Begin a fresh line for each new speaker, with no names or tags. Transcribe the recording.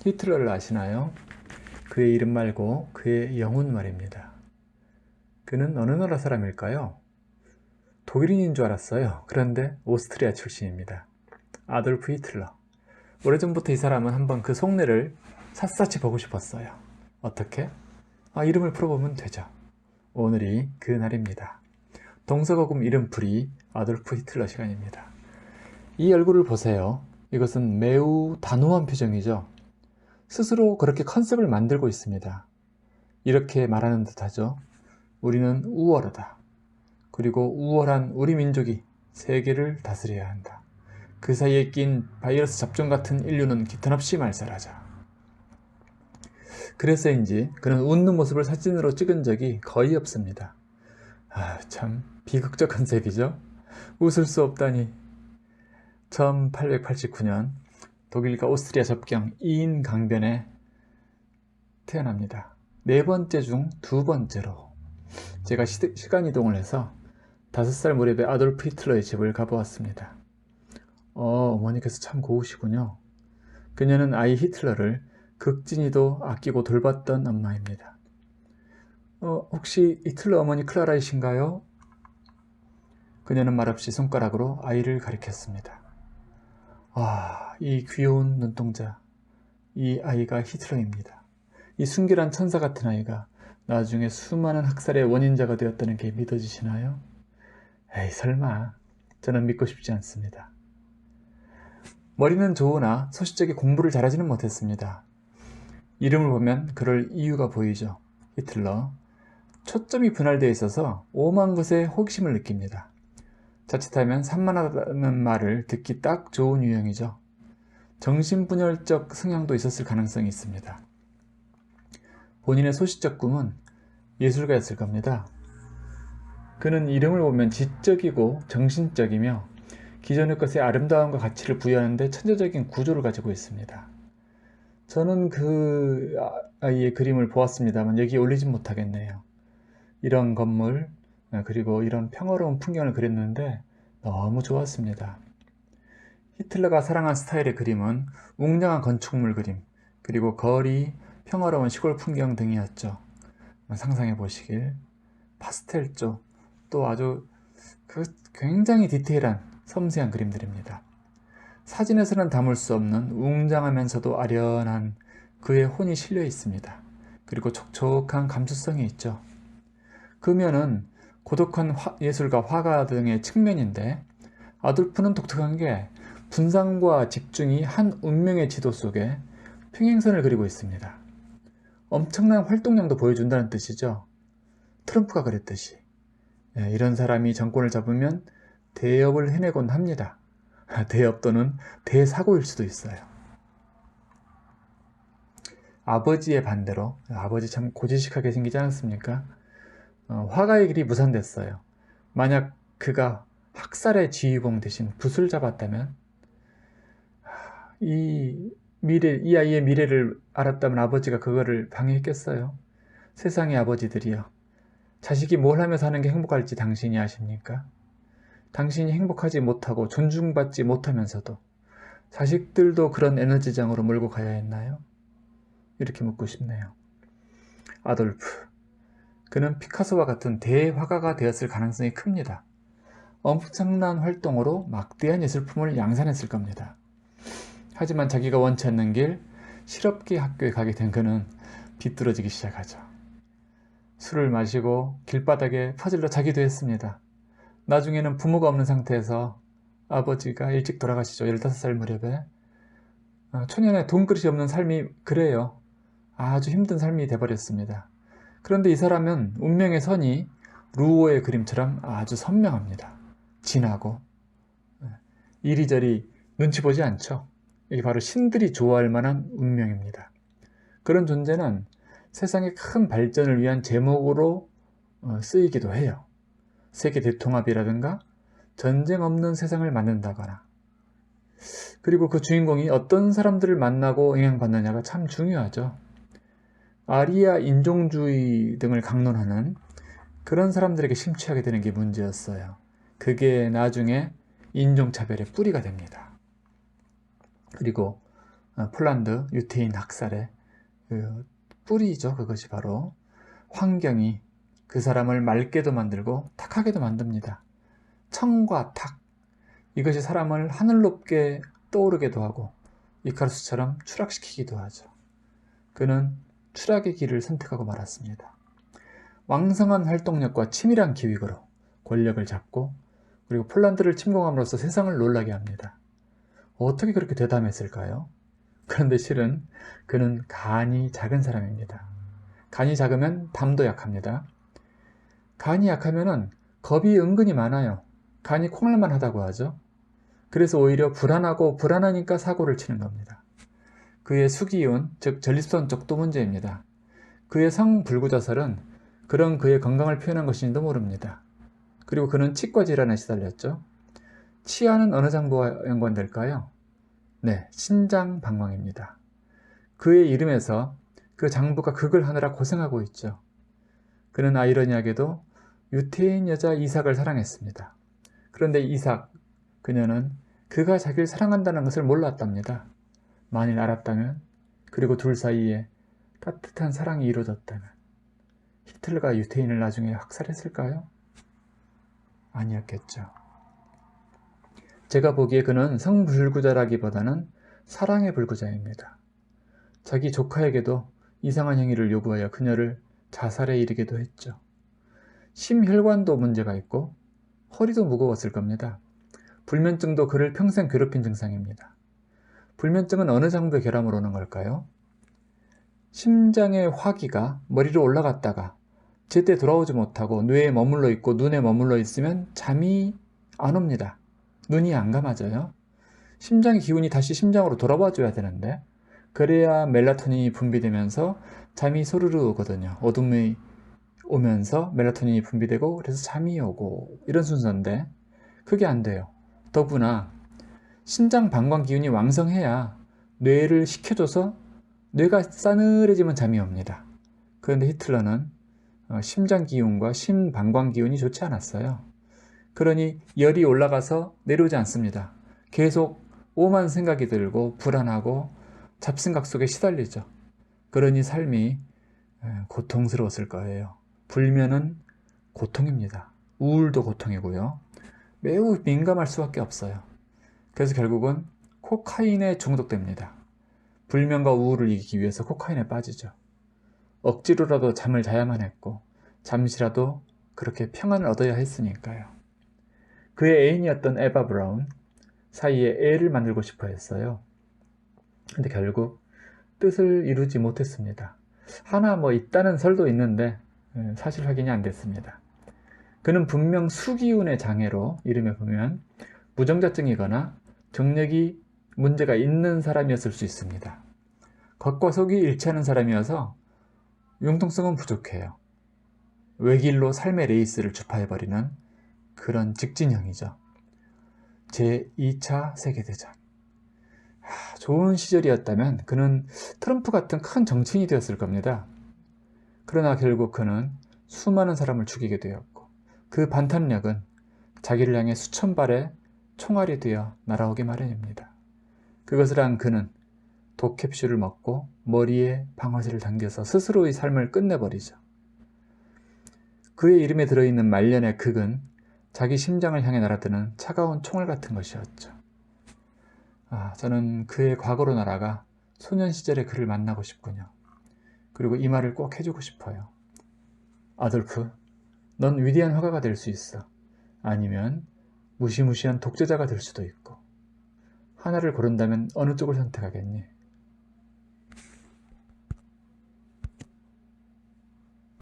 히틀러를 아시나요? 그의 이름 말고 그의 영혼 말입니다. 그는 어느 나라 사람일까요? 독일인인 줄 알았어요. 그런데 오스트리아 출신입니다. 아돌프 히틀러. 오래전부터 이 사람은 한번 그 속내를 샅샅이 보고 싶었어요. 어떻게? 이름을 풀어보면 되죠. 오늘이 그 날입니다. 동서고금 이름풀이 아돌프 히틀러 시간입니다. 이 얼굴을 보세요. 이것은 매우 단호한 표정이죠. 스스로 그렇게 컨셉을 만들고 있습니다. 이렇게 말하는 듯하죠. 우리는 우월하다. 그리고 우월한 우리 민족이 세계를 다스려야 한다. 그 사이에 낀 바이러스 잡종 같은 인류는 기탄없이 말살하자. 그래서인지 그는 웃는 모습을 사진으로 찍은 적이 거의 없습니다. 참 비극적 컨셉이죠. 웃을 수 없다니. 1889년 독일과 오스트리아 접경 이인 강변에 태어납니다. 네 번째 중 두 번째로 제가 시간 이동을 해서 5살 무렵에 아돌프 히틀러의 집을 가보았습니다. 어머니께서 참 고우시군요. 그녀는 아이 히틀러를 극진히도 아끼고 돌봤던 엄마입니다. 혹시 히틀러 어머니 클라라이신가요? 그녀는 말없이 손가락으로 아이를 가리켰습니다. 이 귀여운 눈동자, 이 아이가 히틀러입니다. 이 순결한 천사 같은 아이가 나중에 수많은 학살의 원인자가 되었다는 게 믿어지시나요? 에이 설마. 저는 믿고 싶지 않습니다. 머리는 좋으나 소시적에 공부를 잘하지는 못했습니다. 이름을 보면 그럴 이유가 보이죠. 히틀러. 초점이 분할되어 있어서 오만 것에 호기심을 느낍니다. 자칫하면 산만하다는 말을 듣기 딱 좋은 유형이죠. 정신분열적 성향도 있었을 가능성이 있습니다. 본인의 소시적 꿈은 예술가였을 겁니다. 그는 이름을 보면 지적이고 정신적이며 기존의 것의 아름다움과 가치를 부여하는 데 천재적인 구조를 가지고 있습니다. 저는 그 아이의 그림을 보았습니다만 여기에 올리진 못하겠네요. 이런 건물 그리고 이런 평화로운 풍경을 그렸는데 너무 좋았습니다. 히틀러가 사랑한 스타일의 그림은 웅장한 건축물 그림, 그리고 거리, 평화로운 시골 풍경 등이었죠. 상상해 보시길. 파스텔조, 또 아주 굉장히 디테일한 섬세한 그림들입니다. 사진에서는 담을 수 없는 웅장하면서도 아련한 그의 혼이 실려 있습니다. 그리고 촉촉한 감수성이 있죠. 금연은 고독한 예술가, 화가 등의 측면인데 아돌프는 독특한 게 분산과 집중이 한 운명의 지도 속에 평행선을 그리고 있습니다. 엄청난 활동량도 보여준다는 뜻이죠. 트럼프가 그랬듯이. 이런 사람이 정권을 잡으면 대업을 해내곤 합니다. 대업 또는 대사고일 수도 있어요. 아버지의 반대로, 아버지 참 고지식하게 생기지 않았습니까? 화가의 길이 무산됐어요. 만약 그가 학살의 지휘봉 대신 붓을 잡았다면 이 아이의 미래를 알았다면 아버지가 그거를 방해했겠어요? 세상의 아버지들이요. 자식이 뭘 하며 사는 게 행복할지 당신이 아십니까? 당신이 행복하지 못하고 존중받지 못하면서도 자식들도 그런 에너지장으로 몰고 가야 했나요? 이렇게 묻고 싶네요. 아돌프. 그는 피카소와 같은 대화가가 되었을 가능성이 큽니다. 엄청난 활동으로 막대한 예술품을 양산했을 겁니다. 하지만 자기가 원치 않는 길, 실업계 학교에 가게 된 그는 비뚤어지기 시작하죠. 술을 마시고 길바닥에 퍼질러 자기도 했습니다. 나중에는 부모가 없는 상태에서 아버지가 일찍 돌아가시죠. 15살 무렵에. 초년에 돈그릇이 없는 삶이 그래요. 아주 힘든 삶이 돼버렸습니다. 그런데 이 사람은 운명의 선이 루오의 그림처럼 아주 선명합니다. 진하고 이리저리 눈치 보지 않죠. 이게 바로 신들이 좋아할 만한 운명입니다. 그런 존재는 세상의 큰 발전을 위한 제목으로 쓰이기도 해요. 세계 대통합이라든가 전쟁 없는 세상을 만든다거나. 그리고 그 주인공이 어떤 사람들을 만나고 영향받느냐가 참 중요하죠. 아리아 인종주의 등을 강론하는 그런 사람들에게 심취하게 되는 게 문제였어요. 그게 나중에 인종차별의 뿌리가 됩니다. 그리고 폴란드 유태인 학살의 그 뿌리죠. 그것이 바로 환경이 그 사람을 맑게도 만들고 탁하게도 만듭니다. 청과 탁, 이것이 사람을 하늘 높게 떠오르게도 하고 이카루스처럼 추락시키기도 하죠. 그는 추락의 길을 선택하고 말았습니다. 왕성한 활동력과 치밀한 기획으로 권력을 잡고 그리고 폴란드를 침공함으로써 세상을 놀라게 합니다. 어떻게 그렇게 대담했을까요? 그런데 실은 그는 간이 작은 사람입니다. 간이 작으면 담도 약합니다. 간이 약하면은 겁이 은근히 많아요. 간이 콩알만 하다고 하죠. 그래서 오히려 불안하고 불안하니까 사고를 치는 겁니다. 그의 수기운, 즉 전립선 쪽도 문제입니다. 그의 성불구자설은 그런 그의 건강을 표현한 것인지도 모릅니다. 그리고 그는 치과 질환에 시달렸죠. 치아는 어느 장부와 연관될까요? 네, 신장방광입니다. 그의 이름에서 그 장부가 극을 하느라 고생하고 있죠. 그는 아이러니하게도 유태인 여자 이삭을 사랑했습니다. 그런데 이삭, 그녀는 그가 자기를 사랑한다는 것을 몰랐답니다. 만일 알았다면, 그리고 둘 사이에 따뜻한 사랑이 이루어졌다면 히틀러가 유태인을 나중에 학살했을까요? 아니었겠죠. 제가 보기에 그는 성불구자라기보다는 사랑의 불구자입니다. 자기 조카에게도 이상한 행위를 요구하여 그녀를 자살에 이르게도 했죠. 심혈관도 문제가 있고 허리도 무거웠을 겁니다. 불면증도 그를 평생 괴롭힌 증상입니다. 불면증은 어느 장부의 결함으로 오는 걸까요? 심장의 화기가 머리로 올라갔다가 제때 돌아오지 못하고 뇌에 머물러 있고 눈에 머물러 있으면 잠이 안 옵니다. 눈이 안 감아져요. 심장의 기운이 다시 심장으로 돌아와 줘야 되는데 그래야 멜라토닌이 분비되면서 잠이 소르르 오거든요. 어둠이 오면서 멜라토닌이 분비되고 그래서 잠이 오고 이런 순서인데 그게 안 돼요. 더구나 신장 방광 기운이 왕성해야 뇌를 식혀줘서 뇌가 싸늘해지면 잠이 옵니다. 그런데 히틀러는 심장 기운과 심방광 기운이 좋지 않았어요. 그러니 열이 올라가서 내려오지 않습니다. 계속 오만 생각이 들고 불안하고 잡생각 속에 시달리죠. 그러니 삶이 고통스러웠을 거예요. 불면은 고통입니다. 우울도 고통이고요. 매우 민감할 수밖에 없어요. 그래서 결국은 코카인에 중독됩니다. 불면과 우울을 이기기 위해서 코카인에 빠지죠. 억지로라도 잠을 자야만 했고 잠시라도 그렇게 평안을 얻어야 했으니까요. 그의 애인이었던 에바 브라운 사이에 애를 만들고 싶어 했어요. 근데 결국 뜻을 이루지 못했습니다. 하나 있다는 설도 있는데 사실 확인이 안 됐습니다. 그는 분명 수기운의 장애로 이름에 보면 무정자증이거나 정력이 문제가 있는 사람이었을 수 있습니다. 겉과 속이 일치하는 사람이어서 융통성은 부족해요. 외길로 삶의 레이스를 주파해버리는 그런 직진형이죠. 제2차 세계대전. 좋은 시절이었다면 그는 트럼프 같은 큰 정치인이 되었을 겁니다. 그러나 결국 그는 수많은 사람을 죽이게 되었고 그 반탄력은 자기를 향해 수천 발의 총알이 되어 날아오기 마련입니다. 그것을 한 그는 독캡슐을 먹고 머리에 방아쇠를 당겨서 스스로의 삶을 끝내버리죠. 그의 이름에 들어있는 말년의 극은 자기 심장을 향해 날아드는 차가운 총알 같은 것이었죠. 저는 그의 과거로 날아가 소년 시절의 그를 만나고 싶군요. 그리고 이 말을 꼭 해주고 싶어요. 아돌프, 넌 위대한 화가가 될 수 있어. 아니면 무시무시한 독재자가 될 수도 있고. 하나를 고른다면 어느 쪽을 선택하겠니?